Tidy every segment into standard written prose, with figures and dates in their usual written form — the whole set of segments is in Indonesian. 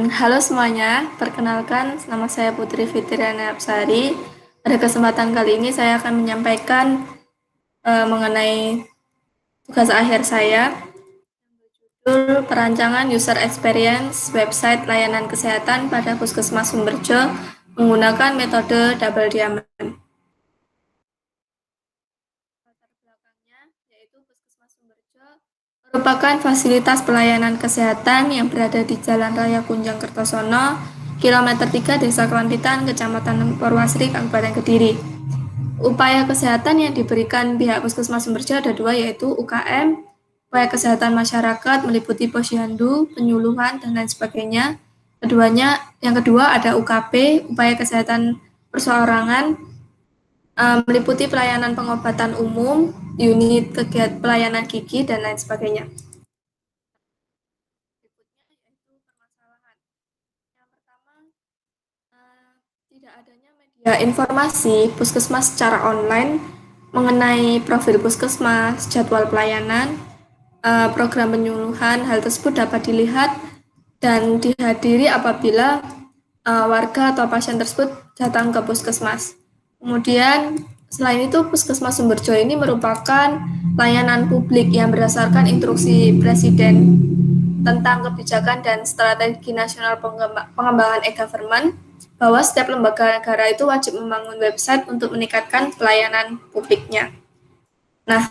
Halo semuanya, perkenalkan nama saya Putri Fitriana Absari. Pada kesempatan kali ini saya akan menyampaikan mengenai tugas akhir saya, yaitu perancangan user experience website layanan kesehatan pada Puskesmas Sumberjo menggunakan metode double diamond. Latar belakangnya yaitu Puskesmas Sumberjo merupakan fasilitas pelayanan kesehatan yang berada di Jalan Raya Kunjang Kertosono, kilometer 3 Desa Kelampitan, Kecamatan Purwasri, Kabupaten Kediri. Upaya kesehatan yang diberikan pihak Puskesmas Sumberjo ada dua, yaitu UKM, upaya kesehatan masyarakat meliputi posyandu, penyuluhan, dan lain sebagainya. Yang kedua ada UKP, upaya kesehatan perseorangan, meliputi pelayanan pengobatan umum, unit kegiatan pelayanan gigi, dan lain sebagainya. Berikutnya yaitu permasalahan. Yang pertama, tidak adanya media informasi puskesmas secara online mengenai profil puskesmas, jadwal pelayanan, program penyuluhan. Hal tersebut dapat dilihat dan dihadiri apabila warga atau pasien tersebut datang ke puskesmas. Kemudian selain itu, Puskesmas Sumberjo ini merupakan layanan publik yang berdasarkan instruksi Presiden tentang kebijakan dan strategi nasional pengembangan e-government, bahwa setiap lembaga negara itu wajib membangun website untuk meningkatkan pelayanan publiknya. Nah,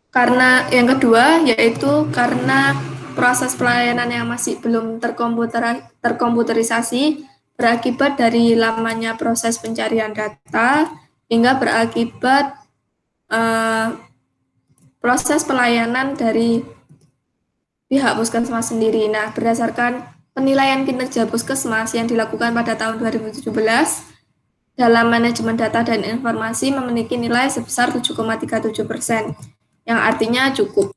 karena yang kedua yaitu karena proses pelayanan yang masih belum terkomputerisasi berakibat dari lamanya proses pencarian data hingga berakibat proses pelayanan dari pihak puskesmas sendiri. Nah, berdasarkan penilaian kinerja puskesmas yang dilakukan pada tahun 2017, dalam manajemen data dan informasi memiliki nilai sebesar 7,37%, yang artinya cukup.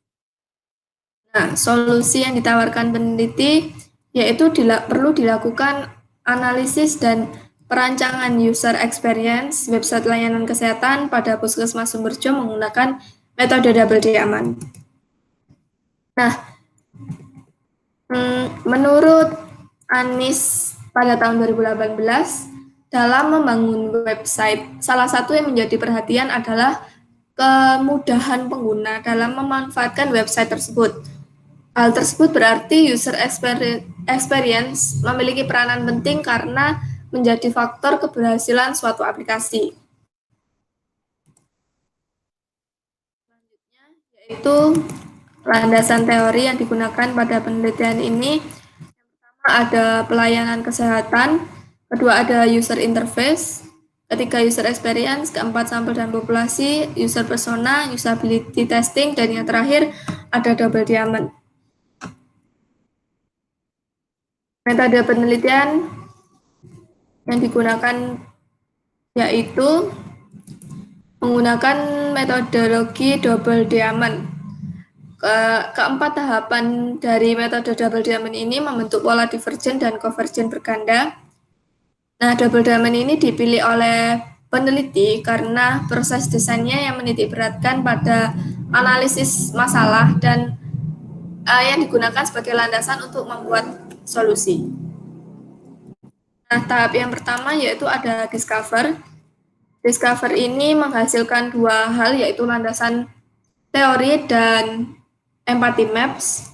Nah, solusi yang ditawarkan peneliti yaitu perlu dilakukan analisis dan perancangan user experience website layanan kesehatan pada Puskesmas Sumberjo menggunakan metode double diamond. Nah, menurut Anis pada tahun 2018, dalam membangun website, salah satu yang menjadi perhatian adalah kemudahan pengguna dalam memanfaatkan website tersebut. Hal tersebut berarti user experience memiliki peranan penting karena menjadi faktor keberhasilan suatu aplikasi. Selanjutnya yaitu landasan teori yang digunakan pada penelitian ini. Yang pertama ada pelayanan kesehatan, kedua ada user interface, ketiga user experience, keempat sampel dan populasi, user persona, usability testing, dan yang terakhir ada double diamond. Metode penelitian yang digunakan yaitu menggunakan metodologi double diamond. Keempat tahapan dari metode double diamond ini membentuk pola divergen dan konvergen berganda. Nah, double diamond ini dipilih oleh peneliti karena proses desainnya yang menitik beratkan pada analisis masalah dan yang digunakan sebagai landasan untuk membuat solusi. Nah, tahap yang pertama yaitu ada discover. Discover ini menghasilkan dua hal, yaitu landasan teori dan empathy maps.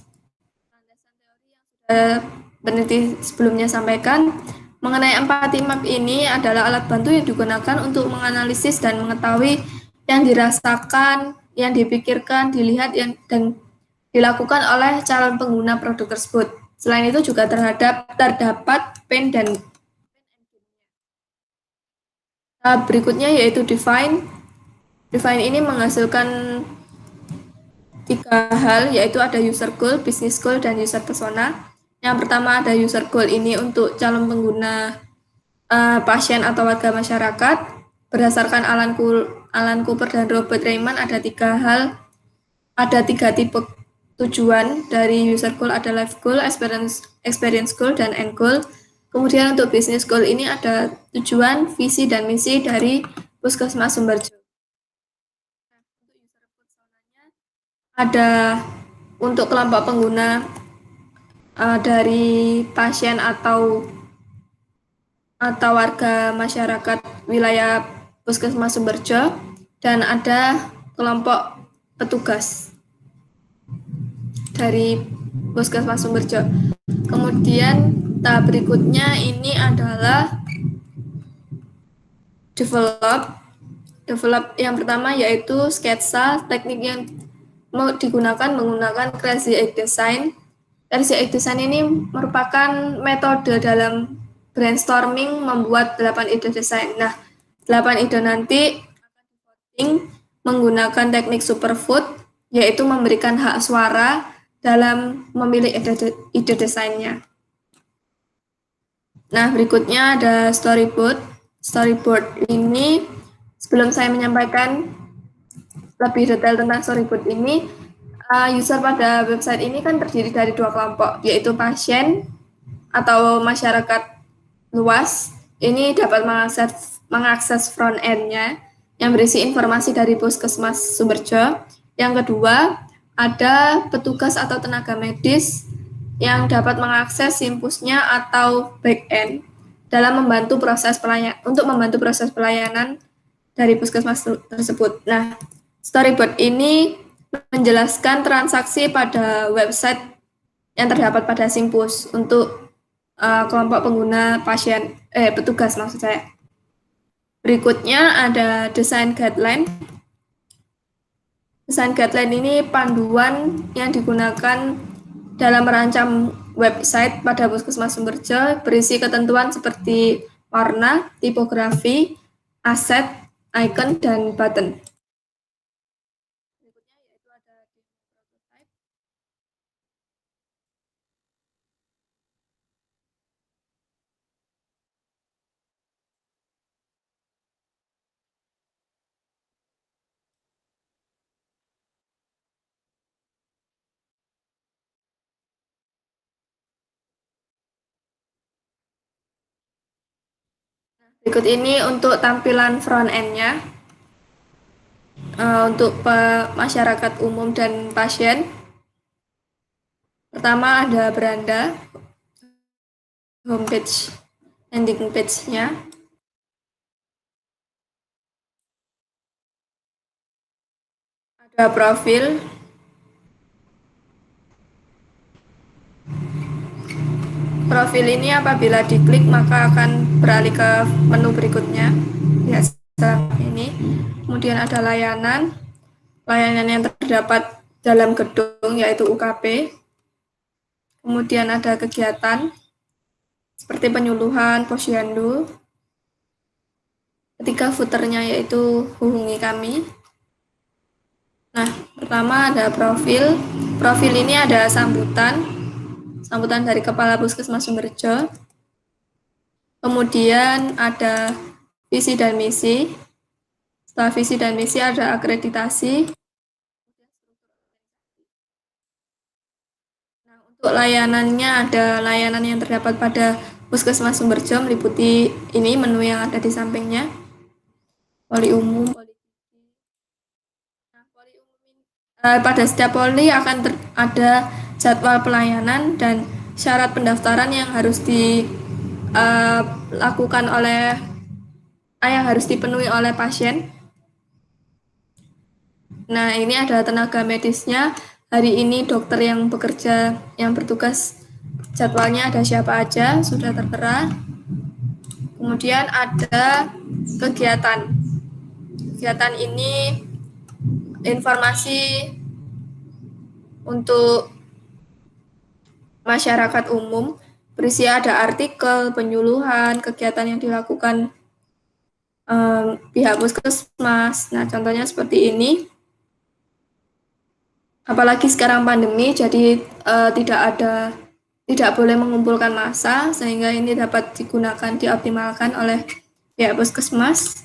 Landasan teori yang sudah peneliti sebelumnya sampaikan. Mengenai empathy map ini adalah alat bantu yang digunakan untuk menganalisis dan mengetahui yang dirasakan, yang dipikirkan, dilihat, dan dilakukan oleh calon pengguna produk tersebut. Selain itu juga terdapat pain dan berikutnya yaitu define. Define ini menghasilkan tiga hal, yaitu ada user goal, business goal, dan user persona. Yang pertama ada user goal ini untuk calon pengguna pasien atau warga masyarakat. Berdasarkan Alan Cooper dan Robert Raymond ada tiga tipe tujuan dari user goal, ada life goal, experience goal, dan end goal. Kemudian untuk business goal ini ada tujuan, visi, dan misi dari Puskesmas Sumberjo. Nah, untuk user personanya ada untuk kelompok pengguna dari pasien atau warga masyarakat wilayah Puskesmas Sumberjo, dan ada kelompok petugas dari Puskesmas Sumberjo. Kemudian tahap berikutnya ini adalah develop yang pertama yaitu sketsa. Teknik yang digunakan menggunakan Crazy Egg Design. Crazy Egg Design ini merupakan metode dalam brainstorming membuat 8 ide desain. Nah, 8 ide nanti menggunakan teknik superfood, yaitu memberikan hak suara dalam memilih ide desainnya. Nah, berikutnya ada storyboard. Storyboard ini, sebelum saya menyampaikan lebih detail tentang storyboard ini, user pada website ini kan terdiri dari 2 kelompok, yaitu pasien atau masyarakat luas. Ini dapat mengakses front end-nya yang berisi informasi dari Puskesmas Sumberjo. Yang kedua, ada petugas atau tenaga medis yang dapat mengakses simpusnya atau back end dalam membantu proses pelayanan dari puskesmas tersebut. Nah, storyboard ini menjelaskan transaksi pada website yang terdapat pada simpus untuk kelompok pengguna petugas maksud saya. Berikutnya ada desain guideline. Desain guideline ini panduan yang digunakan dalam merancang website pada Puskesmas Sumberjo, berisi ketentuan seperti warna, tipografi, aset, icon, dan button. Berikut ini untuk tampilan front end-nya. Untuk masyarakat umum dan pasien. Pertama ada beranda, homepage, landing page-nya. Ada profil. Profil ini apabila diklik maka akan beralih ke menu berikutnya. Biasa ini. Kemudian ada layanan. Layanan yang terdapat dalam gedung yaitu UKP. Kemudian ada kegiatan seperti penyuluhan, posyandu. Ketiga footernya yaitu hubungi kami. Nah, pertama ada profil. Profil ini ada sambutan dari Kepala Puskesmas Sumberjo. Kemudian ada visi dan misi. Setelah visi dan misi ada akreditasi. Nah, untuk layanannya ada layanan yang terdapat pada Puskesmas Sumberjo meliputi ini menu yang ada di sampingnya. Poli umum, poli pada setiap poli akan ada jadwal pelayanan dan syarat pendaftaran yang harus dilakukan yang harus dipenuhi oleh pasien. Nah, ini ada tenaga medisnya. Hari ini dokter yang bekerja, yang bertugas, jadwalnya ada siapa aja, sudah tertera. Kemudian ada kegiatan. Kegiatan ini informasi untuk masyarakat umum, berisi ada artikel, penyuluhan, kegiatan yang dilakukan pihak puskesmas. Nah, contohnya seperti ini. Apalagi sekarang pandemi, jadi tidak boleh mengumpulkan massa, sehingga ini dapat digunakan, dioptimalkan oleh pihak puskesmas.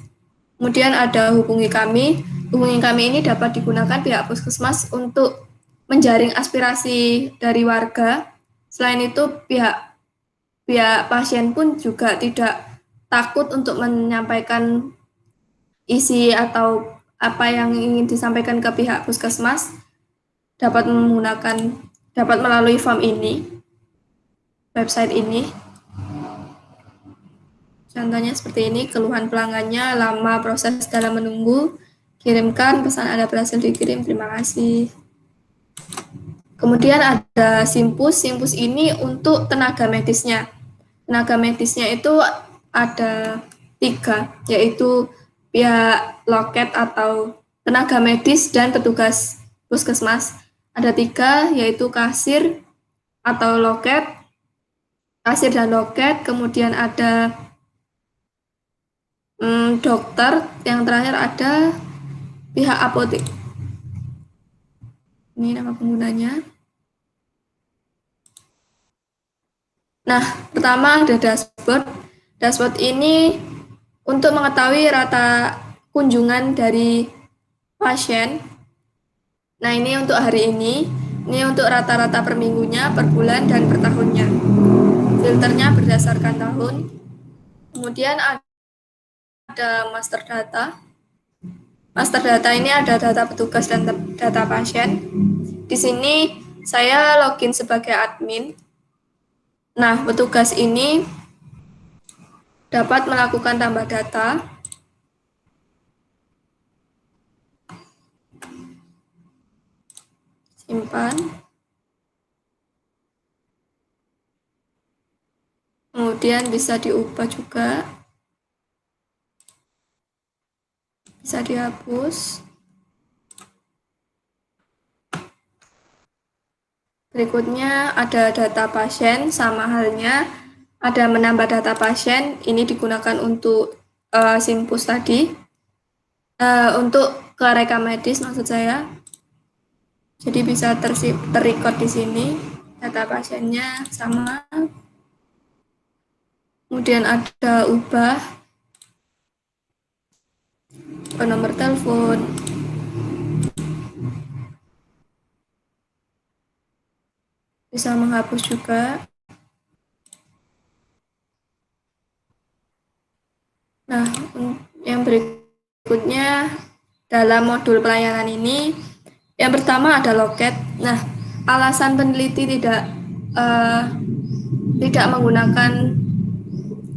Kemudian ada hubungi kami. Hubungi kami ini dapat digunakan pihak puskesmas untuk menjaring aspirasi dari warga. Selain itu, pihak pasien pun juga tidak takut untuk menyampaikan isi atau apa yang ingin disampaikan ke pihak puskesmas, dapat melalui form ini. website ini. Contohnya seperti ini, keluhan pelanggannya, lama proses dalam menunggu, kirimkan, pesan Anda berhasil dikirim, terima kasih. Kemudian ada Simpus. Simpus ini untuk tenaga medisnya. Tenaga medisnya itu ada 3, yaitu pihak loket atau tenaga medis dan petugas puskesmas. Ada 3, yaitu kasir atau loket, kasir dan loket, kemudian ada dokter, yang terakhir ada pihak apotek. Ini nama penggunanya. Nah, pertama ada dashboard. Dashboard ini untuk mengetahui rata kunjungan dari pasien. Nah, ini untuk hari ini. Ini untuk rata-rata per minggunya, per bulan, dan per tahunnya. Filternya berdasarkan tahun. Kemudian ada master data. Master data ini ada data petugas dan data pasien. Di sini saya login sebagai admin. Nah, petugas ini dapat melakukan tambah data. Simpan. Kemudian bisa diubah juga. Bisa dihapus. Berikutnya ada data pasien, sama halnya ada menambah data pasien, ini digunakan untuk Simpus tadi. Untuk ke rekam medis maksud saya. Jadi bisa terrecord di sini, data pasiennya sama. Kemudian ada ubah ke nomor telepon. Bisa menghapus juga. Nah, yang berikutnya dalam modul pelayanan ini, yang pertama ada loket. Nah, alasan peneliti tidak menggunakan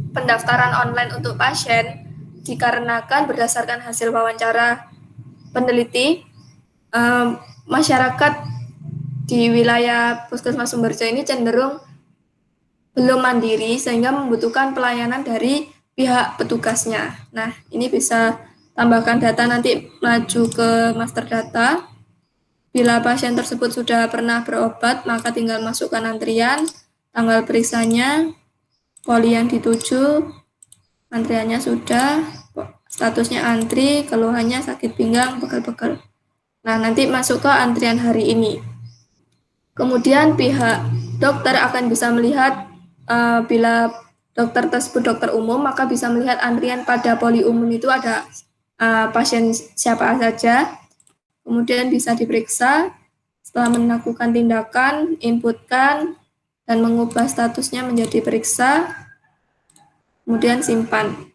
pendaftaran online untuk pasien dikarenakan berdasarkan hasil wawancara peneliti, masyarakat di wilayah Puskesmas Sumberjo ini cenderung belum mandiri sehingga membutuhkan pelayanan dari pihak petugasnya. Nah, ini bisa tambahkan data nanti maju ke master data. Bila pasien tersebut sudah pernah berobat, maka tinggal masukkan antrian, tanggal periksanya, poli yang dituju, antriannya sudah, statusnya antri, keluhannya sakit pinggang, pegel-pegel. Nah, nanti masuk ke antrian hari ini. Kemudian pihak dokter akan bisa melihat bila dokter tersebut dokter umum, maka bisa melihat antrian pada poli umum itu ada pasien siapa saja. Kemudian bisa diperiksa, setelah melakukan tindakan, inputkan, dan mengubah statusnya menjadi periksa, kemudian simpan.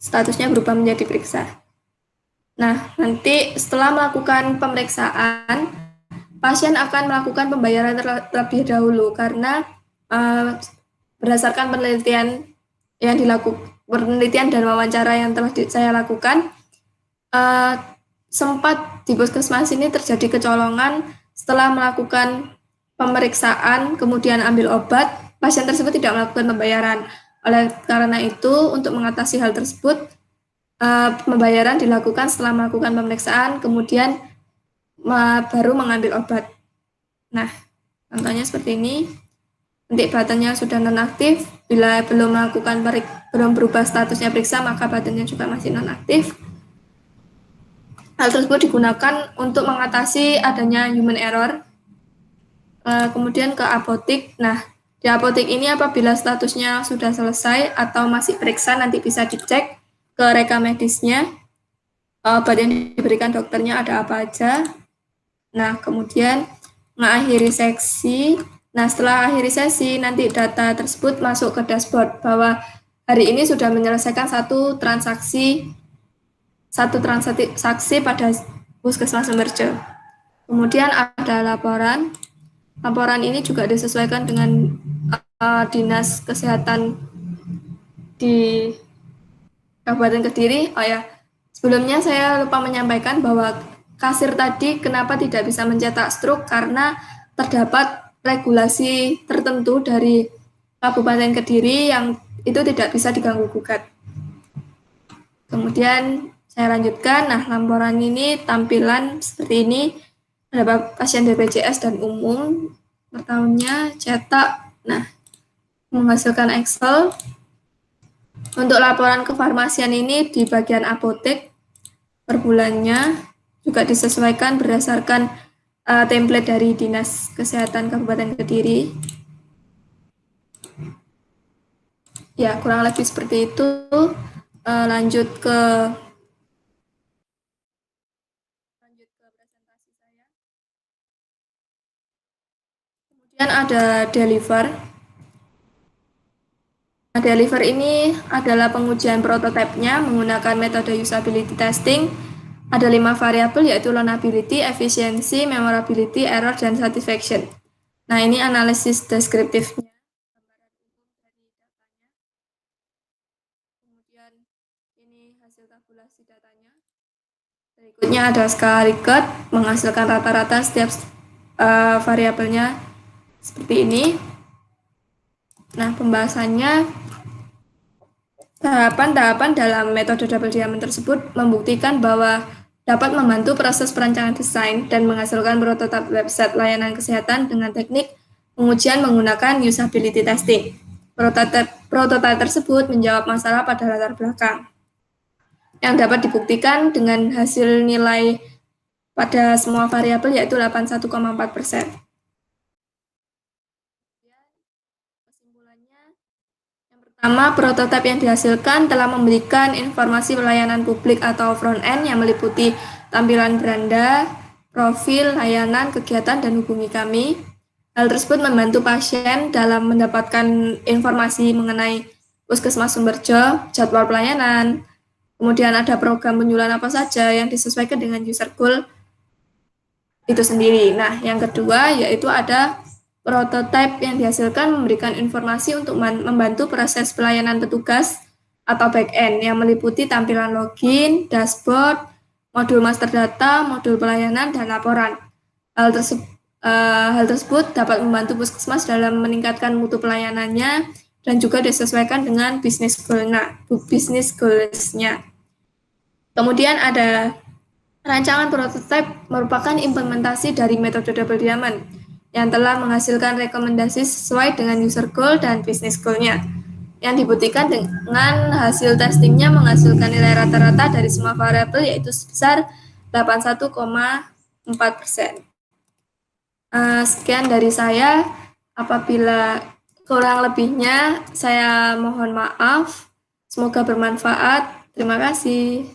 Statusnya berubah menjadi periksa. Nah, nanti setelah melakukan pemeriksaan, pasien akan melakukan pembayaran terlebih dahulu karena berdasarkan penelitian yang penelitian dan wawancara yang telah saya lakukan, sempat di puskesmas ini terjadi kecolongan setelah melakukan pemeriksaan, kemudian ambil obat, pasien tersebut tidak melakukan pembayaran. Oleh karena itu, untuk mengatasi hal tersebut, pembayaran dilakukan setelah melakukan pemeriksaan, kemudian baru mengambil obat. Nah, contohnya seperti ini. Nanti buttonnya sudah nonaktif, bila belum berubah statusnya periksa, maka buttonnya juga masih nonaktif. Hal tersebut digunakan untuk mengatasi adanya human error. Kemudian ke apotik. Nah, di apotik ini apabila statusnya sudah selesai atau masih periksa, nanti bisa dicek ke rekam medisnya. Obat yang diberikan dokternya ada apa aja. Nah, kemudian mengakhiri seksi. Nah, setelah akhiri sesi, nanti data tersebut masuk ke dashboard bahwa hari ini sudah menyelesaikan satu transaksi pada Puskesmas Sumberjo. Kemudian ada laporan. laporan ini juga disesuaikan dengan Dinas Kesehatan di Kabupaten Kediri. Oh ya, sebelumnya saya lupa menyampaikan bahwa kasir tadi kenapa tidak bisa mencetak struk karena terdapat regulasi tertentu dari Kabupaten Kediri yang itu tidak bisa diganggu gugat. Kemudian saya lanjutkan, nah laporan ini tampilan seperti ini, ada pasien BPJS dan umum, per tahunnya, cetak, nah menghasilkan Excel. Untuk laporan kefarmasian ini di bagian apotek per bulannya juga disesuaikan berdasarkan template dari Dinas Kesehatan Kabupaten Kediri. Ya, kurang lebih seperti itu. Lanjut ke presentasi saya. Kemudian ada deliver. Nah, deliver ini adalah pengujian prototipenya menggunakan metode usability testing. Ada 5 variabel yaitu learnability, efficiency, memorability, error, dan satisfaction. Nah, ini analisis deskriptifnya. Kemudian ini hasil tabulasi datanya. Berikutnya ada skala Likert menghasilkan rata-rata setiap variabelnya seperti ini. Nah, pembahasannya tahapan-tahapan dalam metode double diamond tersebut membuktikan bahwa dapat membantu proses perancangan desain dan menghasilkan prototipe website layanan kesehatan dengan teknik pengujian menggunakan usability testing. Prototipe tersebut menjawab masalah pada latar belakang yang dapat dibuktikan dengan hasil nilai pada semua variabel yaitu 81,4%. Kesimpulannya, yang pertama, prototipe yang dihasilkan telah memberikan informasi pelayanan publik atau front end yang meliputi tampilan beranda, profil, layanan, kegiatan, dan hubungi kami. Hal tersebut membantu pasien dalam mendapatkan informasi mengenai Puskesmas Sumberjo, jadwal pelayanan, kemudian ada program penyuluhan apa saja yang disesuaikan dengan user goal itu sendiri. Nah, yang kedua yaitu ada prototipe yang dihasilkan memberikan informasi untuk membantu proses pelayanan petugas atau back-end yang meliputi tampilan login, dashboard, modul master data, modul pelayanan, dan laporan. Hal tersebut dapat membantu Puskesmas dalam meningkatkan mutu pelayanannya dan juga disesuaikan dengan bisnis goals-nya. Kemudian ada rancangan prototipe merupakan implementasi dari metode double diamond yang telah menghasilkan rekomendasi sesuai dengan user goal dan business goal-nya. Yang dibuktikan dengan hasil testingnya menghasilkan nilai rata-rata dari semua variabel yaitu sebesar 81,4%. Sekian dari saya. Apabila kurang lebihnya, saya mohon maaf. Semoga bermanfaat. Terima kasih.